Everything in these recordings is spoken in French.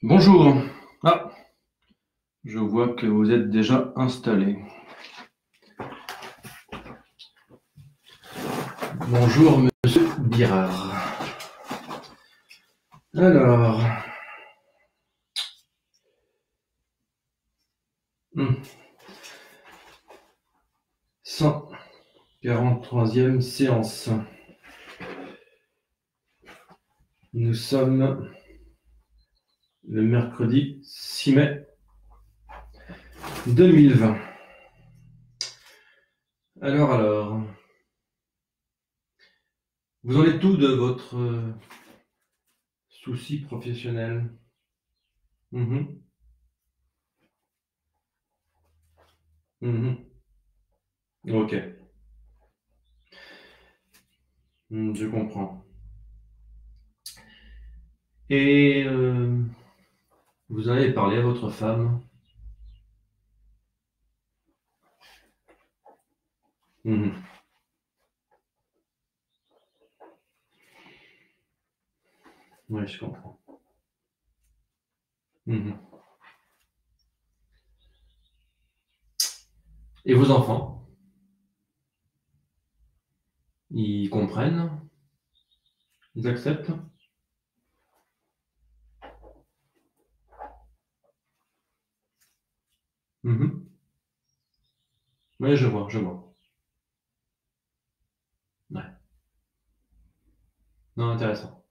Bonjour. Ah, je vois que vous êtes déjà installé. Bonjour, monsieur Birard. Alors, 143e séance. Nous sommes le mercredi 6 mai 2020. Alors, vous en êtes où de votre souci professionnel? Mhm, mhm. Ok. Je comprends. Et vous en avez parlé à votre femme? Mhm. Oui, je comprends. Mhm. Et vos enfants? Ils comprennent? Ils acceptent? Mhm. Oui, je vois, je vois. Ouais. Non, intéressant.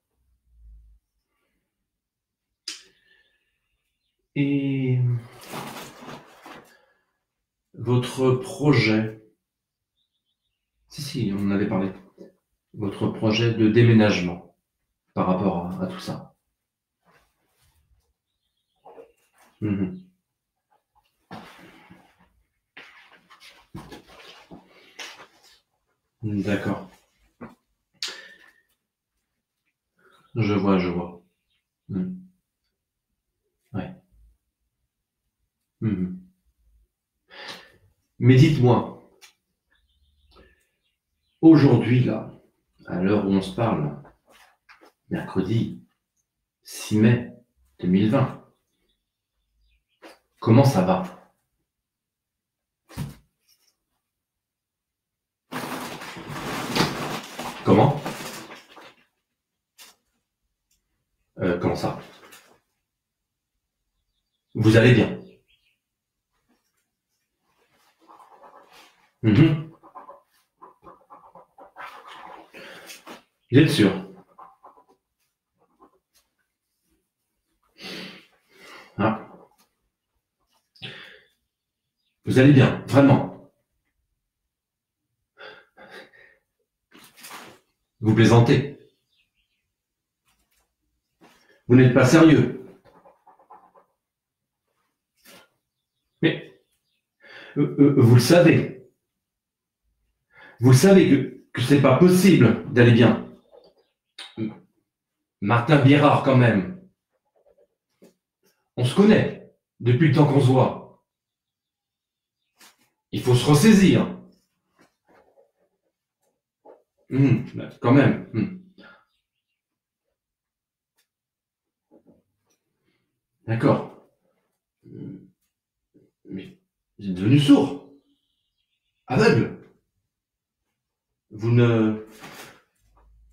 Et votre projet, si, on en avait parlé, votre projet de déménagement par rapport à tout ça. Mhm. D'accord. Je vois, je vois. Mhm. Ouais. Mhm. Mais dites-moi, aujourd'hui, là, à l'heure où on se parle, mercredi 6 mai 2020, comment ça va? Comment? Comment ça? Vous allez bien? Mhm. Vous êtes sûr? Hein? Vous allez bien, vraiment? Vous plaisantez? Vous n'êtes pas sérieux? Mais vous le savez. Vous savez que c'est pas possible d'aller bien. Martin Bérard, quand même. On se connaît depuis le temps qu'on se voit. Il faut se ressaisir. Quand même. D'accord. Mais vous êtes devenu sourd, aveugle. Vous ne,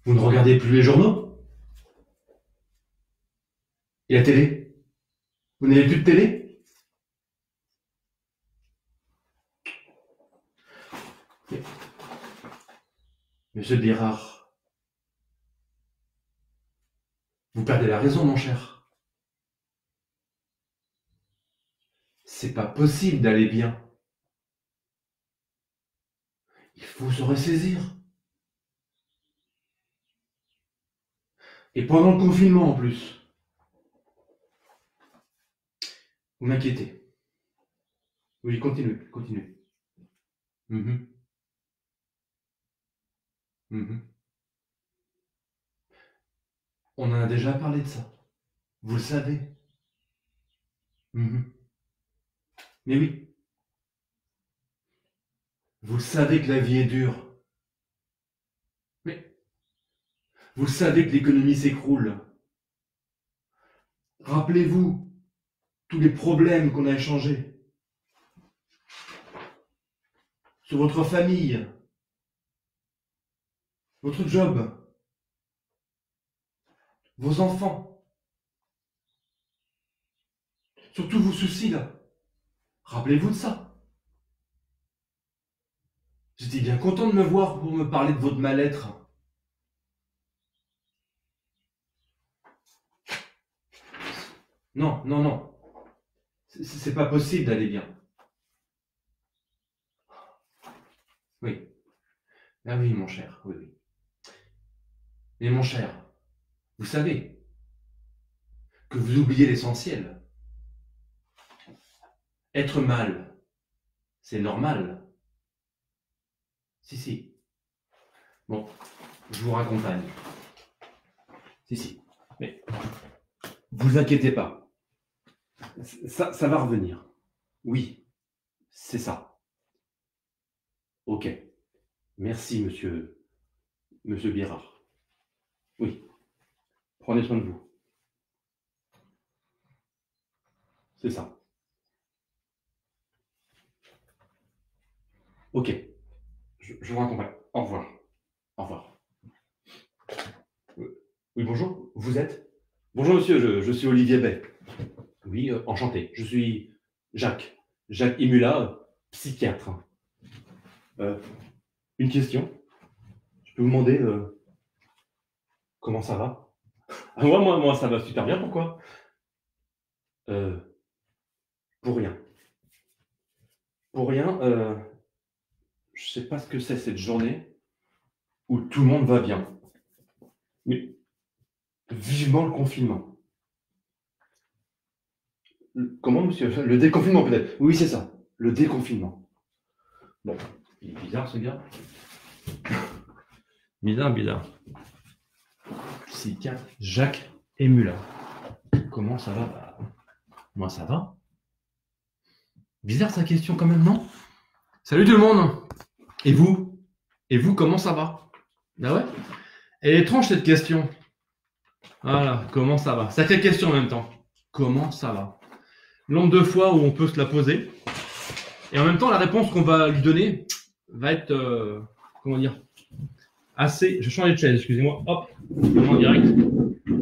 vous ne regardez plus les journaux et la télé. Vous n'avez plus de télé. Mais, Monsieur Bérard, vous perdez la raison, mon cher. C'est pas possible d'aller bien. Il faut se ressaisir. Et pendant le confinement en plus. Vous m'inquiétez. Oui, continuez, continuez. Mhm, mhm. On en a déjà parlé de ça. Vous le savez. Mhm. Mais oui, vous savez que la vie est dure. Mais vous savez que l'économie s'écroule. Rappelez-vous tous les problèmes qu'on a échangés. Sur votre famille, votre job, vos enfants, sur tous vos soucis là. Rappelez-vous de ça. J'étais bien content de me voir pour me parler de votre mal-être. Non, non, non. C'est pas possible d'aller bien. Oui. Ah oui, mon cher, oui, oui. Mais mon cher, vous savez que vous oubliez l'essentiel. Être mal, c'est normal. Si, si. Bon, je vous raccompagne. Si, si. Mais vous inquiétez pas. Ça va revenir. Oui, c'est ça. Ok. Merci, monsieur Bérard. Oui. Prenez soin de vous. C'est ça. Ok. Je vous raccompagne. Au revoir. Au revoir. Oui, bonjour. Vous êtes? Bonjour, monsieur. Je suis Olivier Bay. Oui, enchanté. Je suis Jacques. Jacques Imula, psychiatre. Une question. Je peux vous demander comment ça va? Ah, moi, ça va super bien. Pourquoi? Pour rien. Pour rien, je sais pas ce que c'est cette journée où tout le monde va bien. Mais vivement le confinement. Comment, monsieur? Le déconfinement, peut-être. Oui, c'est ça. Le déconfinement. Bon, il est bizarre, ce gars. Bizarre. Psychiatre Jacques Imula. Comment ça va? Moi, ça va. Bizarre sa question quand même, non? Salut tout le monde. Et vous? Comment ça va? Ah ouais? Elle est étrange cette question. Voilà, comment ça va? Sacrée question en même temps. Comment ça va? Nombre de fois où on peut se la poser. Et en même temps, la réponse qu'on va lui donner va être, comment dire, assez... Je change de chaise, excusez-moi. Hop, en direct.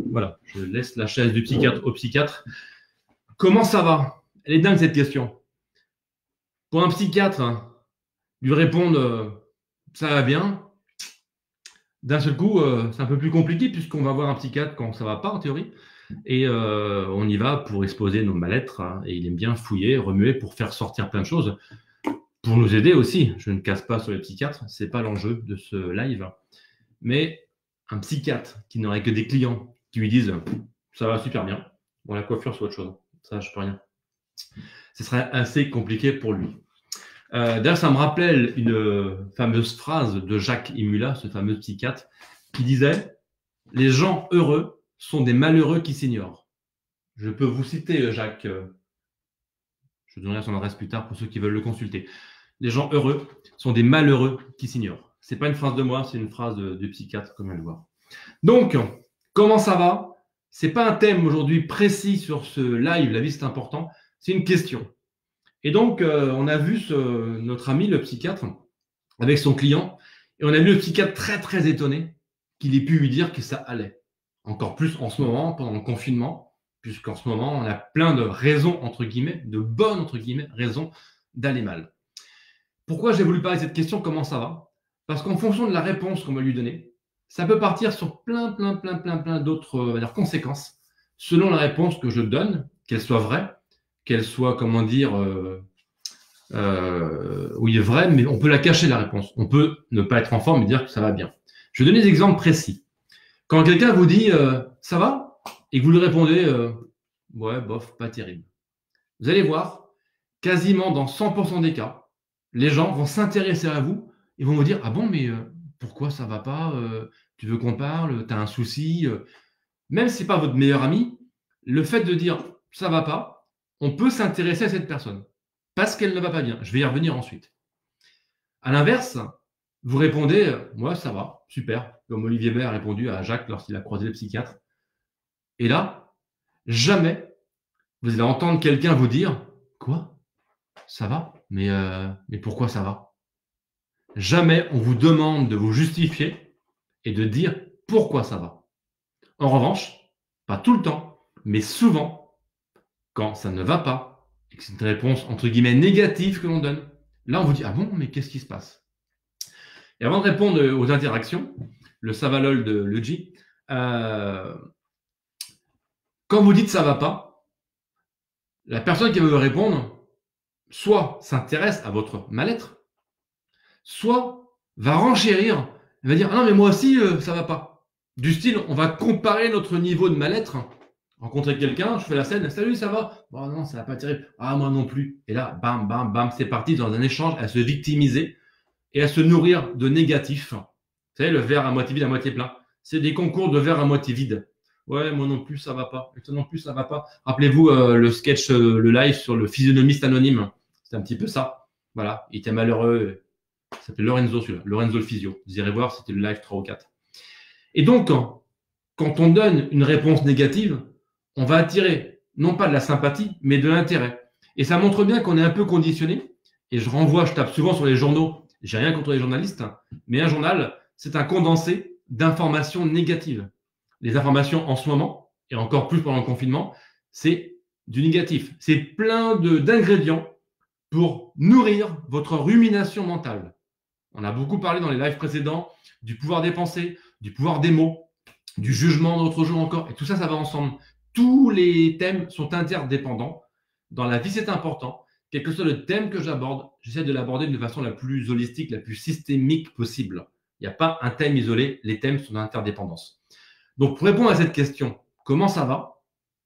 Voilà, je laisse la chaise du psychiatre au psychiatre. Comment ça va? Elle est dingue cette question. Pour un psychiatre, lui répondre ça va bien, d'un seul coup, c'est un peu plus compliqué puisqu'on va voir un psychiatre quand ça va pas en théorie. Et on y va pour exposer nos mal-être, hein, et il aime bien fouiller, remuer pour faire sortir plein de choses, pour nous aider aussi. Je ne casse pas sur les psychiatres, c'est pas l'enjeu de ce live. Mais un psychiatre qui n'aurait que des clients qui lui disent ça va super bien, bon, la coiffure c'est autre chose, ça je peux rien. Ce serait assez compliqué pour lui. D'ailleurs, ça me rappelle une fameuse phrase de Jacques Imula, ce fameux psychiatre, qui disait « Les gens heureux sont des malheureux qui s'ignorent ». Je peux vous citer, Jacques, je donnerai son adresse plus tard pour ceux qui veulent le consulter. Les gens heureux sont des malheureux qui s'ignorent. C'est pas une phrase de moi, c'est une phrase de psychiatre, comme on vient de voir. Donc, comment ça va? C'est pas un thème aujourd'hui précis sur ce live, la vie c'est important, c'est une question. Et donc, on a vu notre ami, le psychiatre, avec son client, et on a vu le psychiatre très, très étonné qu'il ait pu lui dire que ça allait. Encore plus en ce moment, pendant le confinement, puisqu'en ce moment, on a plein de raisons, entre guillemets, de bonnes, entre guillemets, raisons d'aller mal. Pourquoi j'ai voulu parler de cette question, comment ça va? Parce qu'en fonction de la réponse qu'on va lui donner, ça peut partir sur plein d'autres conséquences, selon la réponse que je donne, qu'elle soit vraie, qu'elle soit, comment dire, oui, vraie, mais on peut la cacher, la réponse. On peut ne pas être en forme et dire que ça va bien. Je vais donner des exemples précis. Quand quelqu'un vous dit ça va, et que vous lui répondez ouais, bof, pas terrible. Vous allez voir, quasiment dans 100% des cas, les gens vont s'intéresser à vous et vont vous dire ah bon, mais pourquoi ça va pas? Tu veux qu'on parle? Tu as un souci? Même si ce n'est pas votre meilleur ami, le fait de dire ça va pas, on peut s'intéresser à cette personne parce qu'elle ne va pas bien. Je vais y revenir ensuite. À l'inverse, vous répondez moi ça va, super, comme Olivier Bay a répondu à Jacques lorsqu'il a croisé le psychiatre. Et là, jamais vous allez entendre quelqu'un vous dire « Quoi? Ça va? Mais pourquoi ça va ?» Jamais on vous demande de vous justifier et de dire pourquoi ça va. En revanche, pas tout le temps, mais souvent, quand ça ne va pas, et que c'est une réponse entre guillemets négative que l'on donne, là on vous dit « Ah bon, mais qu'est-ce qui se passe ?» Et avant de répondre aux interactions, le Savalol de Luigi, quand vous dites « ça va pas », la personne qui va vous répondre soit s'intéresse à votre mal-être, soit va renchérir, elle va dire « Ah non, mais moi aussi, ça va pas ». Du style, on va comparer notre niveau de mal-être. Rencontrer quelqu'un, je fais la scène, « Salut, ça va ?» Bon non, ça va pas terrible. « Ah, moi non plus. » Et là, bam, bam, bam, c'est parti dans un échange à se victimiser et à se nourrir de négatifs. Vous savez, le verre à moitié vide, à moitié plein. C'est des concours de verre à moitié vide. Ouais, moi non plus, ça va pas. Et toi non plus, ça va pas. Rappelez-vous le sketch, le live sur le physionomiste anonyme. C'est un petit peu ça. Voilà, il était malheureux. Ça s'appelait Lorenzo, celui-là. Lorenzo le physio. Vous irez voir, c'était le live 3 ou 4. Et donc, quand on donne une réponse négative, on va attirer non pas de la sympathie, mais de l'intérêt. Et ça montre bien qu'on est un peu conditionné. Et je renvoie, je tape souvent sur les journaux. J'ai rien contre les journalistes, mais un journal, c'est un condensé d'informations négatives. Les informations en ce moment, et encore plus pendant le confinement, c'est du négatif. C'est plein d'ingrédients pour nourrir votre rumination mentale. On a beaucoup parlé dans les lives précédents du pouvoir des pensées, du pouvoir des mots, du jugement d'autres jours encore. Et tout ça, ça va ensemble. Tous les thèmes sont interdépendants. Dans la vie, c'est important. Quel que soit le thème que j'aborde, j'essaie de l'aborder de façon la plus holistique, la plus systémique possible. Il n'y a pas un thème isolé. Les thèmes sont d'interdépendance. Donc, pour répondre à cette question, comment ça va?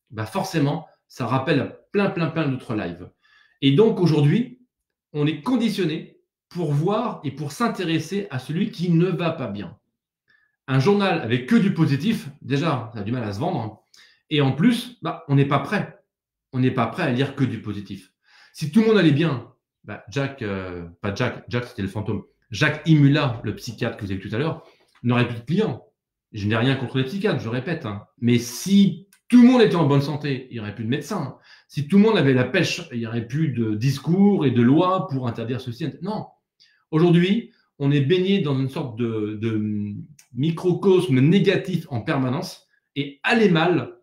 Bah forcément, ça rappelle plein d'autres lives. Et donc, aujourd'hui, on est conditionné pour voir et pour s'intéresser à celui qui ne va pas bien. Un journal avec que du positif, déjà, ça a du mal à se vendre. Et en plus, on n'est pas prêt. On n'est pas prêt à lire que du positif. Si tout le monde allait bien, Jack c'était le fantôme, Jacques Imola, le psychiatre que vous avez vu tout à l'heure, n'aurait plus de clients. Je n'ai rien contre les psychiatres, je répète. Mais si tout le monde était en bonne santé, il n'y aurait plus de médecins. Si tout le monde avait la pêche, il n'y aurait plus de discours et de lois pour interdire ceci. Non. Aujourd'hui, on est baigné dans une sorte de microcosme négatif en permanence. Et aller mal,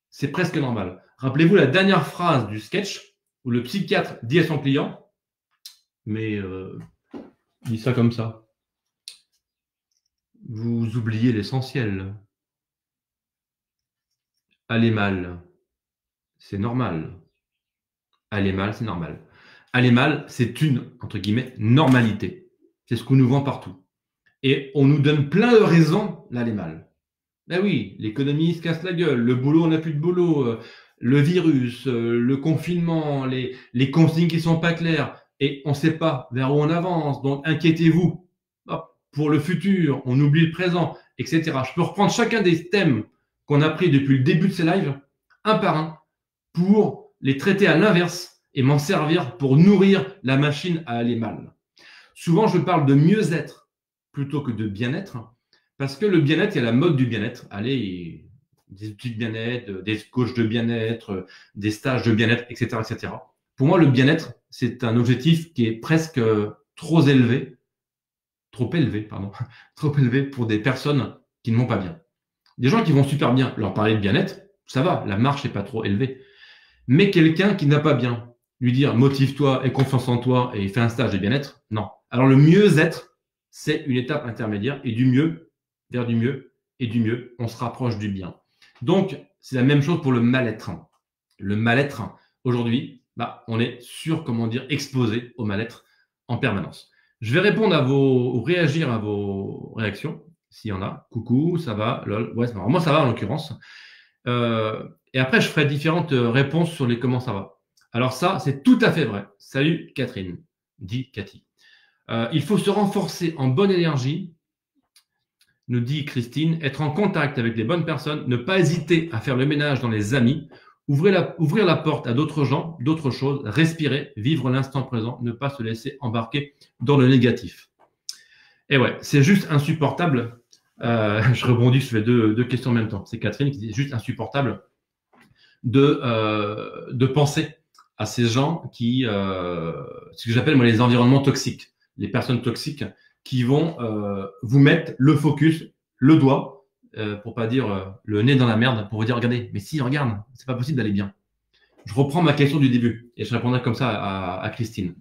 c'est presque normal. Rappelez-vous la dernière phrase du sketch où le psychiatre dit à son client, mais il dit ça comme ça. Vous oubliez l'essentiel. Aller mal, c'est normal. Aller mal, c'est normal. Aller mal, c'est une, entre guillemets, normalité. C'est ce qu'on nous vend partout. Et on nous donne plein de raisons d'aller mal. Ben oui, l'économie se casse la gueule, le boulot, on n'a plus de boulot, le virus, le confinement, les consignes qui ne sont pas claires, et on ne sait pas vers où on avance, donc inquiétez-vous. Hop, pour le futur, on oublie le présent, etc. Je peux reprendre chacun des thèmes qu'on a pris depuis le début de ces lives, un par un, pour les traiter à l'inverse et m'en servir pour nourrir la machine à aller mal. Souvent, je parle de mieux-être plutôt que de bien-être, parce que le bien-être, il y a la mode du bien-être. Allez, des outils de bien-être, des coachs de bien-être, des stages de bien-être, etc., etc. Pour moi, le bien-être, c'est un objectif qui est presque trop élevé trop élevé pour des personnes qui ne vont pas bien. Des gens qui vont super bien, leur parler de bien-être, ça va, la marche n'est pas trop élevée. Mais quelqu'un qui n'a pas bien, lui dire motive-toi, aie confiance en toi et fais un stage de bien-être, non. Alors le mieux-être, c'est une étape intermédiaire et du mieux vers du mieux et du mieux, on se rapproche du bien. Donc, c'est la même chose pour le mal-être. Le mal-être, aujourd'hui, on est exposé au mal-être en permanence. Je vais répondre ou réagir à vos réactions, s'il y en a. Coucou, ça va, lol. Ouais, c'est marrant. Moi, ça va en l'occurrence. Et après, je ferai différentes réponses sur les comment ça va. Alors ça, c'est tout à fait vrai. Salut Catherine, dit Cathy. Il faut se renforcer en bonne énergie, nous dit Christine, être en contact avec les bonnes personnes, ne pas hésiter à faire le ménage dans les amis, ouvrir la porte à d'autres gens, d'autres choses, respirer, vivre l'instant présent, ne pas se laisser embarquer dans le négatif. Et ouais, c'est juste insupportable. Je rebondis sur les deux questions en même temps. C'est Catherine qui dit juste insupportable de penser à ces gens qui, ce que j'appelle moi les environnements toxiques, les personnes toxiques qui vont vous mettre le focus, le doigt, pour pas dire le nez dans la merde, pour vous dire regardez, mais si regarde, c'est pas possible d'aller bien. Je reprends ma question du début et je répondrai comme ça à Christine.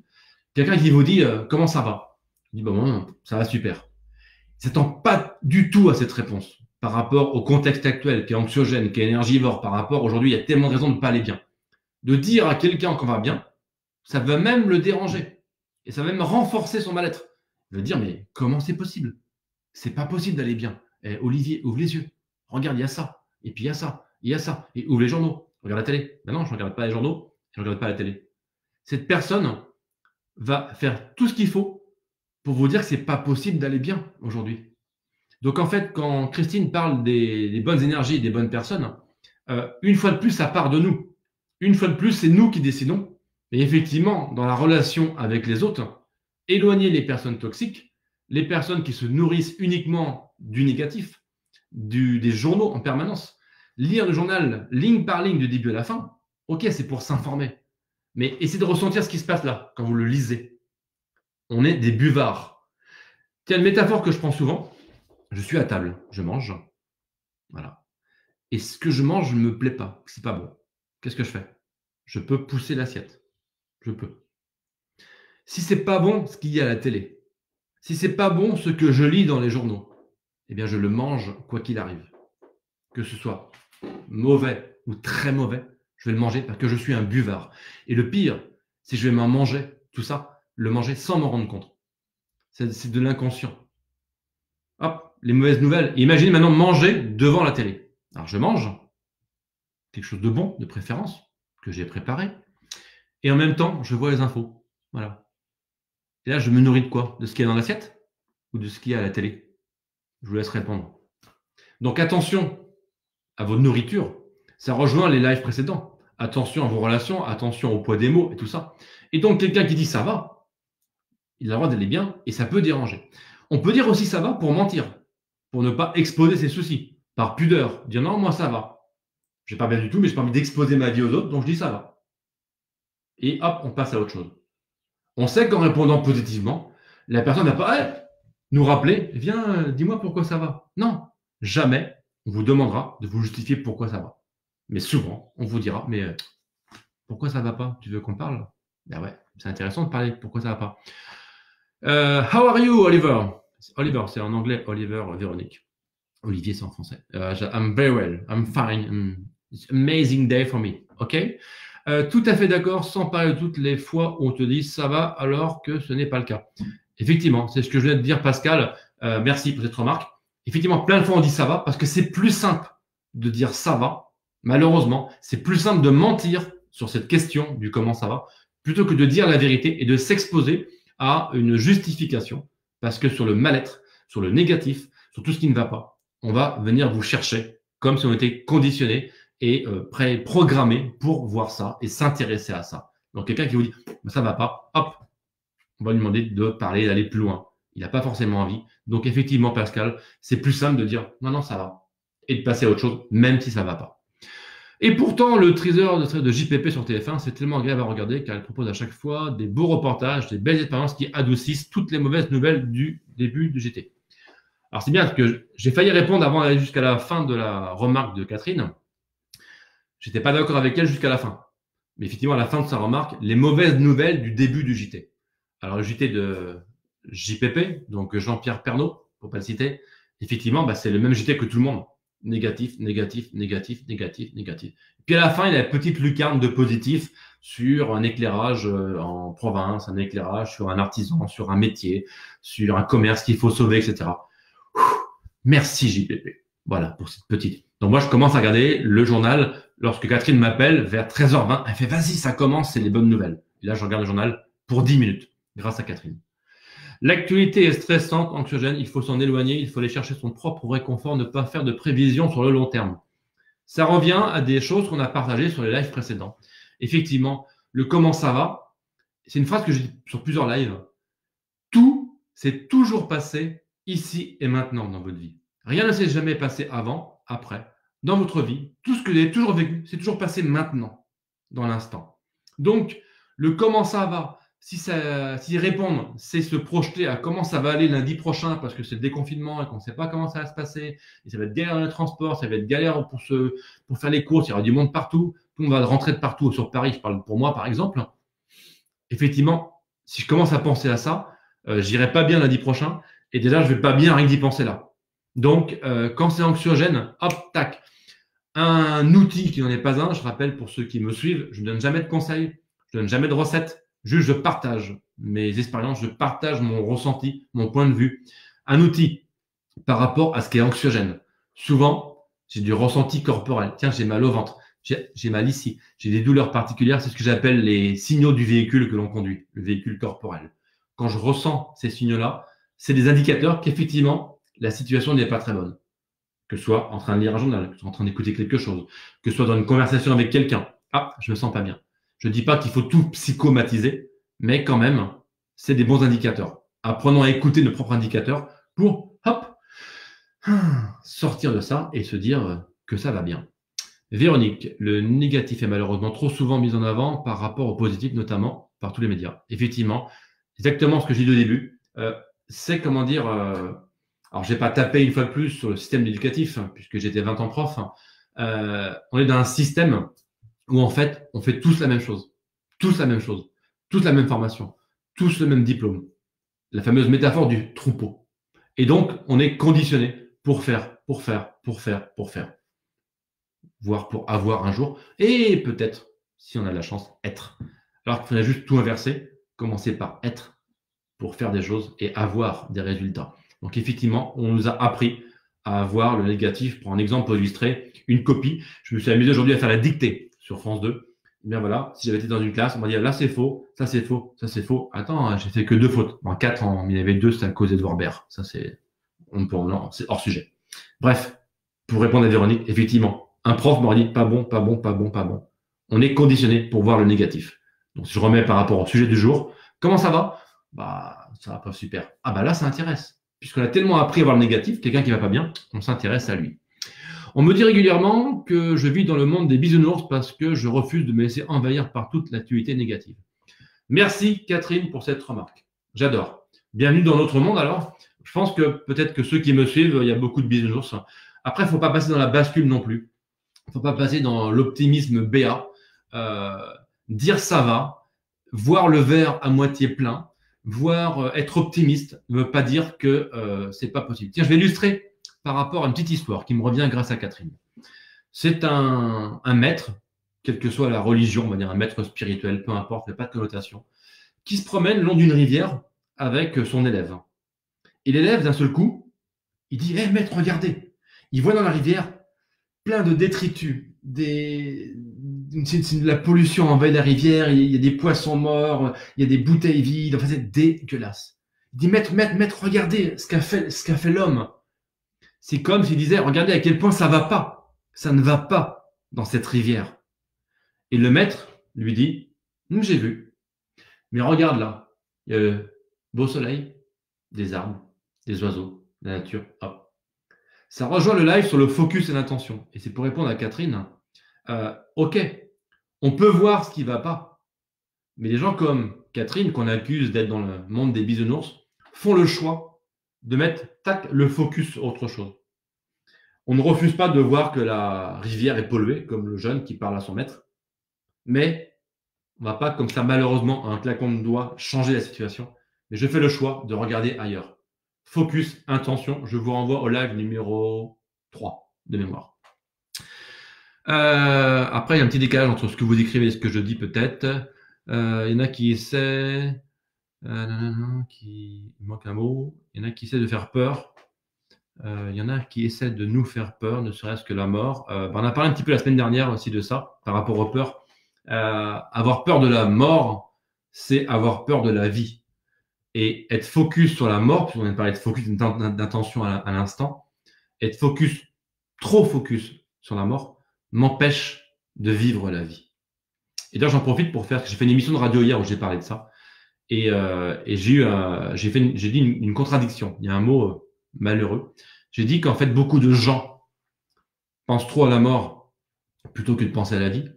Quelqu'un qui vous dit comment ça va? Je dis bon, ça va super. Il s'attend pas du tout à cette réponse par rapport au contexte actuel qui est anxiogène, qui est énergivore, par rapport aujourd'hui, il y a tellement de raisons de ne pas aller bien. De dire à quelqu'un qu'on va bien, ça va même le déranger et ça va même renforcer son mal-être. Il va dire mais comment c'est possible? C'est pas possible d'aller bien. Eh, Olivier, ouvre les yeux. Regarde, il y a ça. Et puis il y a ça. Il y a ça. Et ouvre les journaux. Regarde la télé. Ben non, je ne regarde pas les journaux. Je ne regarde pas la télé. Cette personne va faire tout ce qu'il faut pour vous dire que c'est pas possible d'aller bien aujourd'hui. Donc en fait, quand Christine parle des bonnes énergies et des bonnes personnes, une fois de plus, ça part de nous. Une fois de plus, c'est nous qui décidons. Et effectivement, dans la relation avec les autres, éloigner les personnes toxiques, les personnes qui se nourrissent uniquement du négatif, des journaux en permanence. Lire le journal ligne par ligne du début à la fin, ok, c'est pour s'informer. Mais essayez de ressentir ce qui se passe là, quand vous le lisez. On est des buvards. Tiens, une métaphore que je prends souvent, je suis à table, je mange, voilà. Et ce que je mange ne me plaît pas, c'est pas bon. Qu'est-ce que je fais? Je peux pousser l'assiette. Je peux. Si c'est pas bon ce qu'il y a à la télé, si c'est pas bon ce que je lis dans les journaux, eh bien je le mange quoi qu'il arrive. Que ce soit mauvais ou très mauvais, je vais le manger parce que je suis un buvard. Et le pire, c'est que je vais m'en manger, tout ça, le manger sans m'en rendre compte. C'est de l'inconscient. Hop, les mauvaises nouvelles. Imaginez maintenant manger devant la télé. Alors je mange quelque chose de bon, de préférence, que j'ai préparé, et en même temps, je vois les infos. Voilà. Et là, je me nourris de quoi? De ce qu'il y a dans l'assiette ou de ce qu'il y a à la télé? Je vous laisse répondre. Donc attention à votre nourriture. Ça rejoint les lives précédents. Attention à vos relations, attention au poids des mots et tout ça. Et donc, quelqu'un qui dit ça va, il a le droit d'aller bien et ça peut déranger. On peut dire aussi ça va pour mentir, pour ne pas exposer ses soucis, par pudeur. Dire non, moi ça va. J'ai pas bien du tout, mais j'ai pas envie d'exposer ma vie aux autres, donc je dis ça va. Et hop, on passe à autre chose. On sait qu'en répondant positivement, la personne n'a pas nous rappeler, viens, dis-moi pourquoi ça va. Non, jamais on vous demandera de vous justifier pourquoi ça va. Mais souvent, on vous dira, mais pourquoi ça va pas? Tu veux qu'on parle? Ben ouais, c'est intéressant de parler pourquoi ça va pas. How are you, Oliver? Oliver, c'est en anglais, Oliver, Véronique. Olivier, c'est en français. I'm very well, I'm fine. It's an amazing day for me. OK? Tout à fait d'accord, sans parler de toutes les fois où on te dit ça va alors que ce n'est pas le cas. Effectivement, c'est ce que je viens de dire, Pascal. Merci pour cette remarque. Effectivement, plein de fois on dit ça va parce que c'est plus simple de dire ça va. Malheureusement, c'est plus simple de mentir sur cette question du comment ça va plutôt que de dire la vérité et de s'exposer à une justification parce que sur le mal-être, sur le négatif, sur tout ce qui ne va pas, on va venir vous chercher comme si on était conditionné et programmé pour voir ça et s'intéresser à ça. Donc quelqu'un qui vous dit ça va pas, hop, on va lui demander de parler, d'aller plus loin. Il n'a pas forcément envie. Donc effectivement, Pascal, c'est plus simple de dire non, ça va et de passer à autre chose, même si ça va pas. Et pourtant, le teaser de JPP sur TF1, c'est tellement agréable à regarder car elle propose à chaque fois des beaux reportages, des belles expériences qui adoucissent toutes les mauvaises nouvelles du début du JT. Alors c'est bien parce que j'ai failli répondre avant d'aller jusqu'à la fin de la remarque de Catherine. J'étais pas d'accord avec elle jusqu'à la fin. Mais effectivement, à la fin de sa remarque, les mauvaises nouvelles du début du JT. Alors le JT de JPP, donc Jean-Pierre Pernaut, pour pas le citer, effectivement, c'est le même JT que tout le monde. Négatif, négatif, négatif, négatif, négatif. Puis à la fin, il y a une petite lucarne de positif sur un éclairage en province, un éclairage sur un artisan, sur un métier, sur un commerce qu'il faut sauver, etc. Merci JPP. Voilà, pour cette petite. Donc moi, je commence à regarder le journal lorsque Catherine m'appelle vers 13h20. Elle fait, vas-y, ça commence, c'est les bonnes nouvelles. Et là, je regarde le journal pour 10 minutes, grâce à Catherine. L'actualité est stressante, anxiogène, il faut s'en éloigner, il faut aller chercher son propre réconfort, ne pas faire de prévisions sur le long terme. Ça revient à des choses qu'on a partagées sur les lives précédents. Effectivement, le comment ça va, c'est une phrase que j'ai dit sur plusieurs lives. Tout s'est toujours passé ici et maintenant dans votre vie. Rien ne s'est jamais passé avant, après. dans votre vie, tout ce que vous avez toujours vécu, c'est toujours passé maintenant, dans l'instant. Donc, le comment ça va, s'y répondre, c'est se projeter à comment ça va aller lundi prochain parce que c'est le déconfinement et qu'on ne sait pas comment ça va se passer. Et ça va être galère dans les transports, ça va être galère pour faire les courses, il y aura du monde partout. Tout le monde va rentrer de partout sur Paris, je parle pour moi par exemple. Effectivement, si je commence à penser à ça, j'irai pas bien lundi prochain et déjà je vais pas bien rien que d'y penser là. Donc, quand c'est anxiogène, hop, tac. Un outil qui n'en est pas un, je rappelle pour ceux qui me suivent, je ne donne jamais de conseils, je ne donne jamais de recettes, juste je partage mes expériences, je partage mon ressenti, mon point de vue. Un outil par rapport à ce qui est anxiogène. Souvent, j'ai du ressenti corporel. Tiens, j'ai mal au ventre, j'ai mal ici, j'ai des douleurs particulières, c'est ce que j'appelle les signaux du véhicule que l'on conduit, le véhicule corporel. Quand je ressens ces signaux-là, c'est des indicateurs qu'effectivement, la situation n'est pas très bonne. Que ce soit en train de lire un journal, que ce soit en train d'écouter quelque chose, que ce soit dans une conversation avec quelqu'un. Ah, je me sens pas bien. Je ne dis pas qu'il faut tout psychomatiser, mais quand même, c'est des bons indicateurs. Apprenons à écouter nos propres indicateurs pour, hop, sortir de ça et se dire que ça va bien. Véronique, le négatif est malheureusement trop souvent mis en avant par rapport au positif, notamment par tous les médias. Effectivement, exactement ce que j'ai dit au début, c'est comment dire... alors, je n'ai pas tapé une fois de plus sur le système éducatif, puisque j'étais 20 ans prof. On est dans un système où, en fait, on fait tous la même chose. Tous la même chose. Tous la même formation. Tous le même diplôme. La fameuse métaphore du troupeau. Et donc, on est conditionné pour faire. Voire pour avoir un jour. Et peut-être, si on a de la chance, être. Alors qu'il faudrait juste tout inverser. Commencer par être pour faire des choses et avoir des résultats. Donc effectivement, on nous a appris à voir le négatif. Pour un exemple pour illustrer, une copie. Je me suis amusé aujourd'hui à faire la dictée sur France 2. Et bien voilà, si j'avais été dans une classe, on m'a dit là c'est faux, ça c'est faux, ça c'est faux. Attends, j'ai fait que 2 fautes. En 4 ans, il y en avait 2, c'était à cause d'Edouard Baird. Ça c'est hors sujet. Bref, pour répondre à Véronique, effectivement, un prof m'aurait dit pas bon, pas bon, pas bon, pas bon. On est conditionné pour voir le négatif. Donc si je remets par rapport au sujet du jour, comment ça va? Bah, ça va pas super. Ah bah là, ça intéresse. Puisqu'on a tellement appris à voir le négatif, quelqu'un qui va pas bien, on s'intéresse à lui. On me dit régulièrement que je vis dans le monde des bisounours parce que je refuse de me laisser envahir par toute l'actualité négative. Merci Catherine pour cette remarque. J'adore. Bienvenue dans notre monde alors. Je pense que peut-être que ceux qui me suivent, il y a beaucoup de bisounours. Après, il ne faut pas passer dans la bascule non plus. Il ne faut pas passer dans l'optimisme béat. Dire ça va, voir le verre à moitié plein, voir être optimiste ne veut pas dire que c'est pas possible. Tiens, je vais illustrer par rapport à une petite histoire qui me revient grâce à Catherine. C'est un maître, quelle que soit la religion, on va dire un maître spirituel, peu importe, il n'y a pas de connotation, qui se promène le long d'une rivière avec son élève. Et l'élève, d'un seul coup, il dit hey, maître, regardez. Il voit dans la rivière plein de détritus, la pollution envahit la rivière, il y a des poissons morts, il y a des bouteilles vides, enfin c'est dégueulasse. Il dit maître, regardez ce qu'a fait l'homme. C'est comme s'il disait regardez à quel point ça ne va pas dans cette rivière. Et le maître lui dit j'ai vu, mais regarde là, il y a le beau soleil, des arbres, des oiseaux, la nature, hop. Ça rejoint le live sur le focus et l'intention. Et c'est pour répondre à Catherine. Ok, on peut voir ce qui ne va pas. Mais les gens comme Catherine, qu'on accuse d'être dans le monde des bisounours, font le choix de mettre le focus sur autre chose. On ne refuse pas de voir que la rivière est polluée, comme le jeune qui parle à son maître. Mais on ne va pas, comme ça, malheureusement, un claquement de doigts, changer la situation. Mais je fais le choix de regarder ailleurs. Focus, intention, je vous renvoie au live numéro 3 de mémoire. Après, il y a un petit décalage entre ce que vous écrivez et ce que je dis peut-être. Il y en a qui essaient... il manque un mot. Il y en a qui essaient de faire peur. Il y en a qui essaient de nous faire peur, ne serait-ce que la mort. On a parlé un petit peu la semaine dernière aussi de ça, par rapport aux peurs. Avoir peur de la mort, c'est avoir peur de la vie. Et être focus sur la mort, puisqu'on a parlé de focus d'intention à l'instant, être trop focus sur la mort, m'empêche de vivre la vie. Et d'ailleurs, j'en profite pour faire, j'ai fait une émission de radio hier où j'ai parlé de ça. Et j'ai dit une contradiction. Il y a un mot malheureux. J'ai dit qu'en fait, beaucoup de gens pense trop à la mort plutôt que de penser à la vie.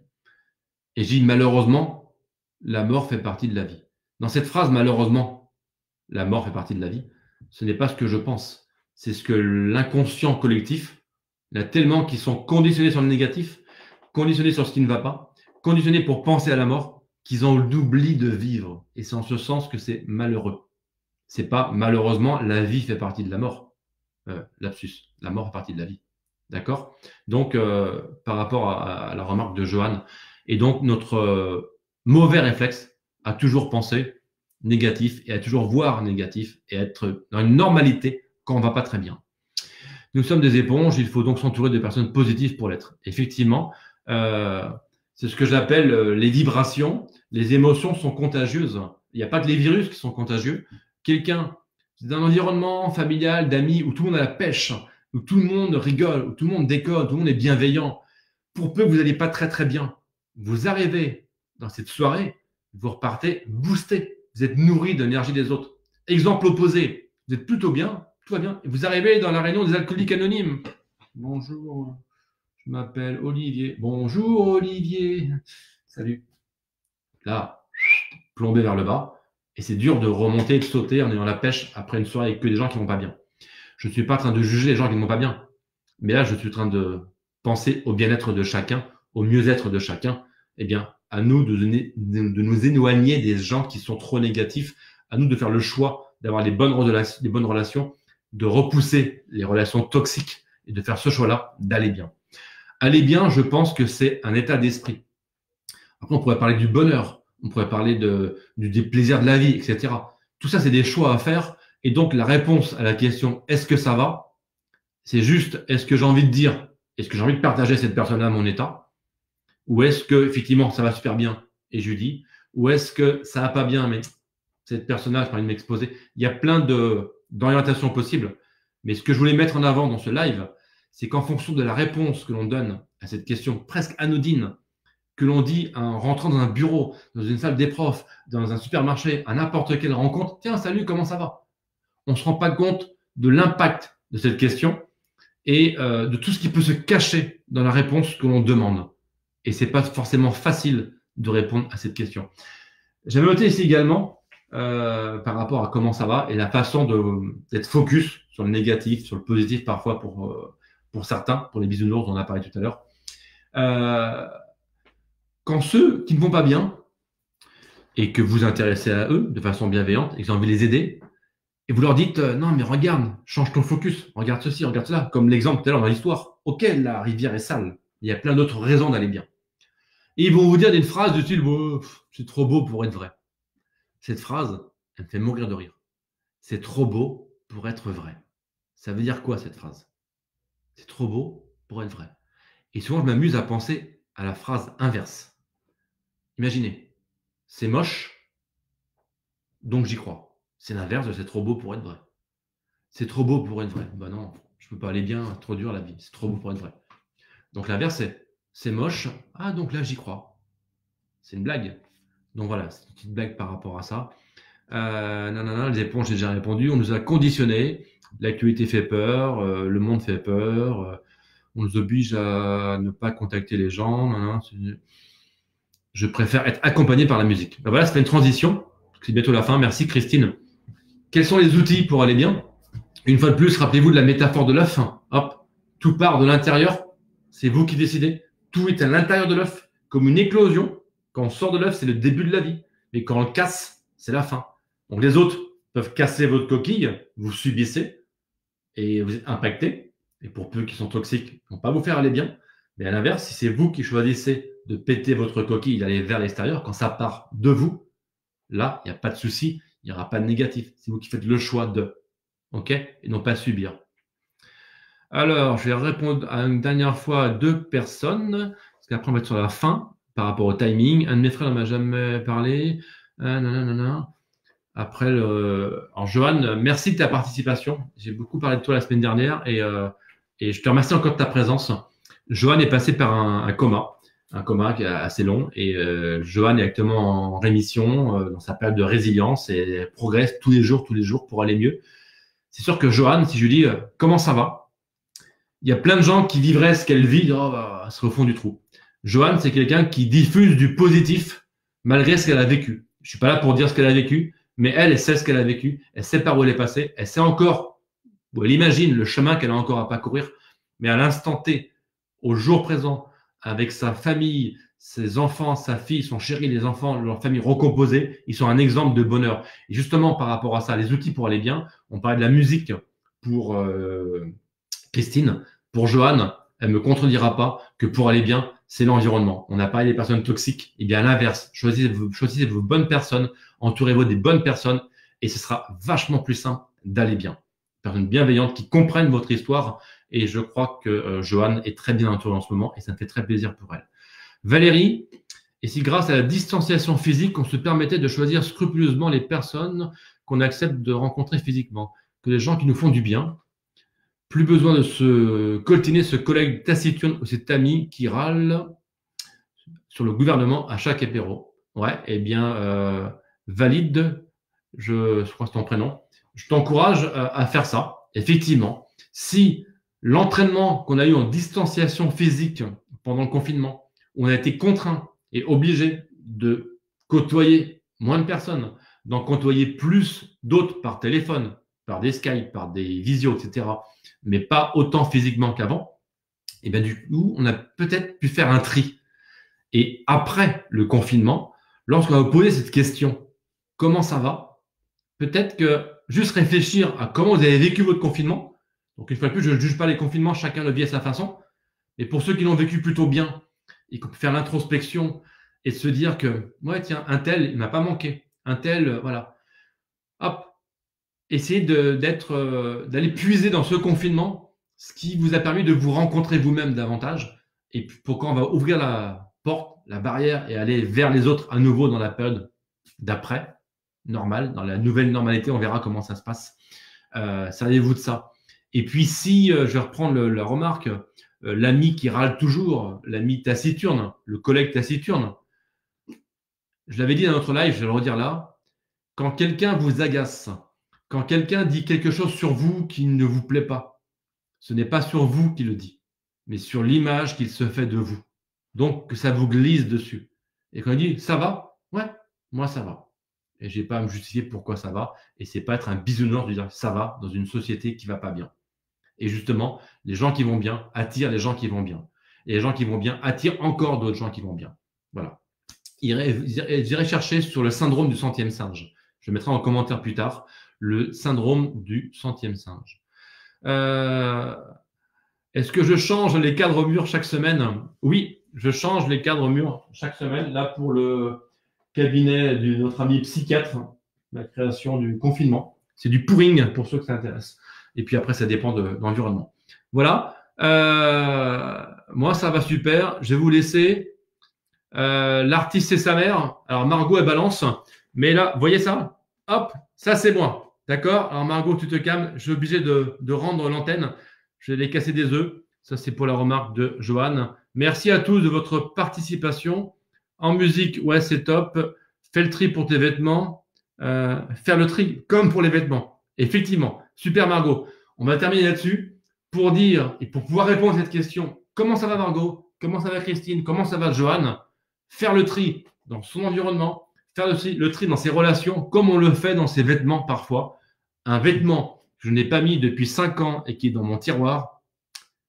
Et je dis malheureusement, la mort fait partie de la vie. Dans cette phrase, malheureusement, la mort fait partie de la vie, ce n'est pas ce que je pense. C'est ce que l'inconscient collectif, il y en a tellement qui sont conditionnés sur le négatif, conditionnés sur ce qui ne va pas, conditionnés pour penser à la mort, qu'ils ont l'oubli de vivre. Et c'est en ce sens que c'est malheureux. C'est pas malheureusement, la vie fait partie de la mort. Lapsus, la mort fait partie de la vie. D'accord? Donc, par rapport à la remarque de Johan, et donc notre mauvais réflexe à toujours penser négatif et à toujours voir négatif et à être dans une normalité quand on ne va pas très bien. Nous sommes des éponges, il faut donc s'entourer de personnes positives pour l'être. Effectivement, c'est ce que j'appelle les vibrations. Les émotions sont contagieuses. Il n'y a pas que les virus qui sont contagieux. Quelqu'un d'un environnement familial, d'amis, où tout le monde a la pêche, où tout le monde rigole, où tout le monde déconne, tout le monde est bienveillant, pour peu que vous n'allez pas très très bien, vous arrivez dans cette soirée, vous repartez boosté. Vous êtes nourri de l'énergie des autres. Exemple opposé, vous êtes plutôt bien, tout va bien, et vous arrivez dans la réunion des alcooliques anonymes. Bonjour, je m'appelle Olivier. Bonjour Olivier. Salut. Là, plombé vers le bas. Et c'est dur de remonter, de sauter en ayant la pêche après une soirée avec que des gens qui vont pas bien. Je ne suis pas en train de juger les gens qui ne vont pas bien. Mais là, je suis en train de penser au bien-être de chacun, au mieux-être de chacun. Eh bien, à nous de nous éloigner des gens qui sont trop négatifs. À nous de faire le choix d'avoir les bonnes relations, de repousser les relations toxiques et de faire ce choix-là, d'aller bien. Aller bien, je pense que c'est un état d'esprit. Après, on pourrait parler du bonheur, on pourrait parler des plaisirs de la vie, etc. Tout ça, c'est des choix à faire. Et donc, la réponse à la question « est-ce que ça va ?» c'est juste « est-ce que j'ai envie de dire, est-ce que j'ai envie de partager à cette personne-là mon état ?» ou est-ce que effectivement ça va super bien et je lui dis, ou est-ce que ça va pas bien, mais cette personne-là, j'ai pas envie de m'exposer. Il y a plein d'orientations possibles. Mais ce que je voulais mettre en avant dans ce live, c'est qu'en fonction de la réponse que l'on donne à cette question presque anodine, que l'on dit en rentrant dans un bureau, dans une salle des profs, dans un supermarché, à n'importe quelle rencontre, tiens, salut, comment ça va? On ne se rend pas compte de l'impact de cette question et de tout ce qui peut se cacher dans la réponse que l'on demande. Et c'est pas forcément facile de répondre à cette question. J'avais noté ici également, par rapport à comment ça va et la façon d'être focus sur le négatif, sur le positif parfois pour certains, pour les bisounours dont on a parlé tout à l'heure. Quand ceux qui ne vont pas bien et que vous intéressez à eux de façon bienveillante et que vous avez envie de les aider, et vous leur dites non mais regarde, change ton focus, regarde ceci, regarde cela, comme l'exemple tout à l'heure dans l'histoire. Ok, la rivière est sale, il y a plein d'autres raisons d'aller bien. Et ils vont vous dire des phrases du style oh, c'est trop beau pour être vrai. Cette phrase, elle me fait mourir de rire. C'est trop beau pour être vrai. Ça veut dire quoi cette phrase? C'est trop beau pour être vrai. Et souvent, je m'amuse à penser à la phrase inverse. Imaginez, c'est moche, donc j'y crois. C'est l'inverse de c'est trop beau pour être vrai. C'est trop beau pour être vrai. Ben non, je peux pas aller bien, trop dur la vie. C'est trop beau pour être vrai. Donc l'inverse, c'est moche. Ah, donc là, j'y crois. C'est une blague. Donc voilà, c'est une petite blague par rapport à ça. Non, les éponges, j'ai déjà répondu. On nous a conditionnés. L'actualité fait peur, le monde fait peur. On nous oblige à ne pas contacter les gens. Je préfère être accompagné par la musique. Ben voilà, c'était une transition. C'est bientôt la fin. Merci Christine. Quels sont les outils pour aller bien? Une fois de plus, rappelez-vous de la métaphore de l'œuf. Hop, tout part de l'intérieur. C'est vous qui décidez. Tout est à l'intérieur de l'œuf, comme une éclosion. Quand on sort de l'œuf, c'est le début de la vie. Mais quand on le casse, c'est la fin. Donc les autres peuvent casser votre coquille, vous subissez et vous êtes impacté. Et pour peu qui sont toxiques, ils ne vont pas vous faire aller bien. Mais à l'inverse, si c'est vous qui choisissez de péter votre coquille, d'aller vers l'extérieur, quand ça part de vous, là, il n'y a pas de souci, il n'y aura pas de négatif. C'est vous qui faites le choix de. OK? Et non pas subir. Alors, je vais répondre à une dernière fois à 2 personnes, parce qu'après on va être sur la fin par rapport au timing. Un de mes frères ne m'a jamais parlé. Après, alors Johan, merci de ta participation. J'ai beaucoup parlé de toi la semaine dernière et je te remercie encore de ta présence. Johan est passé par un coma qui est assez long et Johan est actuellement en rémission dans sa période de résilience et progresse tous les jours pour aller mieux. C'est sûr que Johan, si je lui dis comment ça va, Il y a plein de gens qui vivraient ce qu'elle vit, oh, bah, elle serait au fond du trou. Joanne, c'est quelqu'un qui diffuse du positif malgré ce qu'elle a vécu. Je suis pas là pour dire ce qu'elle a vécu, mais elle sait ce qu'elle a vécu, elle sait par où elle est passée, elle sait encore, ou elle imagine le chemin qu'elle a encore à parcourir, mais à l'instant T, au jour présent, avec sa famille, ses enfants, sa fille, son chéri, les enfants, leur famille recomposée, ils sont un exemple de bonheur. Et justement, par rapport à ça, les outils pour aller bien, on parlait de la musique pour Christine. Pour Joanne, elle ne me contredira pas que pour aller bien, c'est l'environnement. On a parlé des personnes toxiques. Et bien à l'inverse, choisissez vos bonnes personnes, entourez-vous des bonnes personnes et ce sera vachement plus simple d'aller bien. Des personnes bienveillantes qui comprennent votre histoire et je crois que Joanne est très bien entourée en ce moment et ça me fait très plaisir pour elle. Valérie, et si grâce à la distanciation physique, on se permettait de choisir scrupuleusement les personnes qu'on accepte de rencontrer physiquement, que les gens qui nous font du bien, plus besoin de se coltiner ce collègue taciturne ou cet ami qui râle sur le gouvernement à chaque apéro. Ouais, eh bien, valide, je crois que c'est ton prénom. Je t'encourage à faire ça. Effectivement, si l'entraînement qu'on a eu en distanciation physique pendant le confinement, où on a été contraint et obligé de côtoyer moins de personnes, d'en côtoyer plus d'autres par téléphone, par des Skype, par des visios, etc., mais pas autant physiquement qu'avant, et bien du coup, on a peut-être pu faire un tri. Et après le confinement, lorsqu'on va vous poser cette question, comment ça va? Peut-être que juste réfléchir à comment vous avez vécu votre confinement. Donc, une fois de plus, je ne juge pas les confinements, chacun le vit à sa façon. Mais pour ceux qui l'ont vécu plutôt bien, il faut faire l'introspection et se dire que, ouais, tiens, un tel, il ne m'a pas manqué. Un tel, voilà. Hop, essayez d'aller puiser dans ce confinement ce qui vous a permis de vous rencontrer vous-même davantage. Et puis, pourquoi on va ouvrir la porte, la barrière et aller vers les autres à nouveau dans la période d'après, normale, dans la nouvelle normalité, on verra comment ça se passe. Servez-vous de ça. Et puis, si je vais reprendre la remarque, l'ami qui râle toujours, l'ami taciturne, le collègue taciturne, je l'avais dit dans notre live, je vais le redire là, quand quelqu'un vous agace, quand quelqu'un dit quelque chose sur vous qui ne vous plaît pas, ce n'est pas sur vous qu'il le dit, mais sur l'image qu'il se fait de vous. Donc, que ça vous glisse dessus. Et quand il dit « ça va ?» Ouais, moi ça va. Et je n'ai pas à me justifier pourquoi ça va. Et c'est pas être un bisounours de dire « ça va » dans une société qui ne va pas bien. Et justement, les gens qui vont bien attirent les gens qui vont bien. Et les gens qui vont bien attirent encore d'autres gens qui vont bien. Voilà. J'irai chercher sur le syndrome du centième singe. Je mettrai en commentaire plus tard le syndrome du centième singe. Est-ce que je change les cadres murs chaque semaine? Oui, je change les cadres murs chaque semaine. Là, pour le cabinet de notre ami psychiatre, la création du confinement. C'est du pouring pour ceux que ça intéresse. Et puis après, ça dépend de l'environnement. Voilà. Moi, ça va super. Je vais vous laisser. L'artiste, c'est sa mère. Alors, Margot, elle balance. Mais là, vous voyez ça? Hop, ça, c'est moi. D'accord? Alors, Margot, tu te calmes. Je suis obligé de rendre l'antenne. Je vais les casser des œufs. Ça, c'est pour la remarque de Joanne. Merci à tous de votre participation. En musique, ouais, c'est top. Fais le tri pour tes vêtements. Faire le tri comme pour les vêtements. Effectivement. Super, Margot. On va terminer là-dessus pour dire et pour pouvoir répondre à cette question. Comment ça va, Margot? Comment ça va, Christine? Comment ça va, Joanne? Faire le tri dans son environnement. Faire le tri dans ses relations comme on le fait dans ses vêtements parfois. Un vêtement que je n'ai pas mis depuis 5 ans et qui est dans mon tiroir,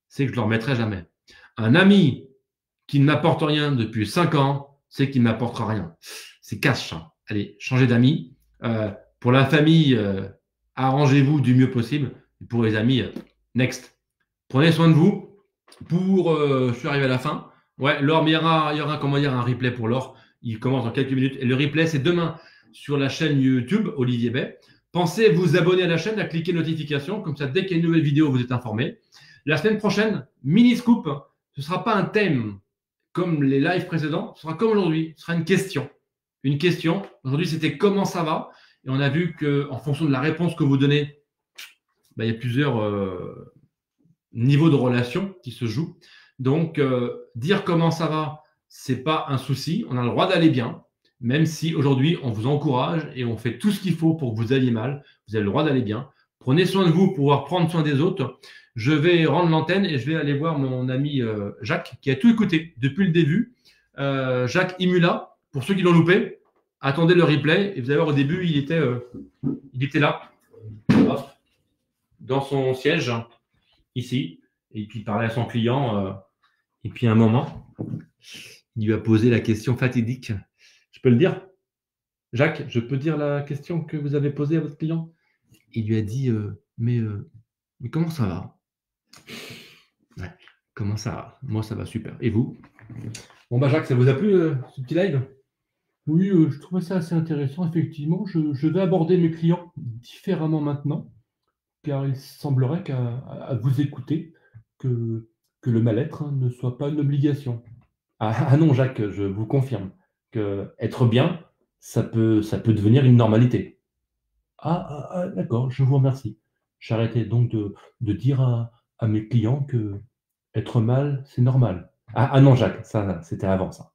c'est que je ne le remettrai jamais. Un ami qui ne m'apporte rien depuis 5 ans, c'est qu'il ne m'apportera rien. C'est cash. Hein. Allez, changez d'amis. Pour la famille, arrangez-vous du mieux possible. Et pour les amis, next. Prenez soin de vous. Je suis arrivé à la fin. Ouais, Laure, mais il y aura comment dire, un replay pour Laure. Il commence dans quelques minutes. Et le replay, c'est demain sur la chaîne YouTube Olivier Bay. Pensez à vous abonner à la chaîne, à cliquer notification. Comme ça, dès qu'il y a une nouvelle vidéo, vous êtes informé. La semaine prochaine, mini scoop. Ce ne sera pas un thème comme les lives précédents. Ce sera comme aujourd'hui. Ce sera une question. Une question. Aujourd'hui, c'était comment ça va? Et on a vu qu'en fonction de la réponse que vous donnez, il y a plusieurs niveaux de relation qui se jouent. Donc, dire comment ça va, ce n'est pas un souci. On a le droit d'aller bien, même si aujourd'hui, on vous encourage et on fait tout ce qu'il faut pour que vous alliez mal. Vous avez le droit d'aller bien. Prenez soin de vous pour pouvoir prendre soin des autres. Je vais rendre l'antenne et je vais aller voir mon ami Jacques, qui a tout écouté depuis le début. Jacques Imula, pour ceux qui l'ont loupé, attendez le replay. Et vous allez voir, au début, il était là, hop, dans son siège, ici. Et puis, il parlait à son client. Et puis, à un moment, il lui a posé la question fatidique. Je peux le dire? Jacques, je peux dire la question que vous avez posée à votre client? Il lui a dit mais comment ça va? Ouais, comment ça va? Moi, ça va super. Et vous? Bon, bah, Jacques, ça vous a plu ce petit live? Oui, je trouvais ça assez intéressant, effectivement. Je vais aborder mes clients différemment maintenant, car il semblerait qu'à vous écouter, que, que le mal-être hein, ne soit pas une obligation. Ah non, Jacques, je vous confirme que être bien, ça peut devenir une normalité. D'accord, je vous remercie. J'arrêtais donc de dire à mes clients que être mal, c'est normal. Ah non, Jacques, ça, c'était avant ça.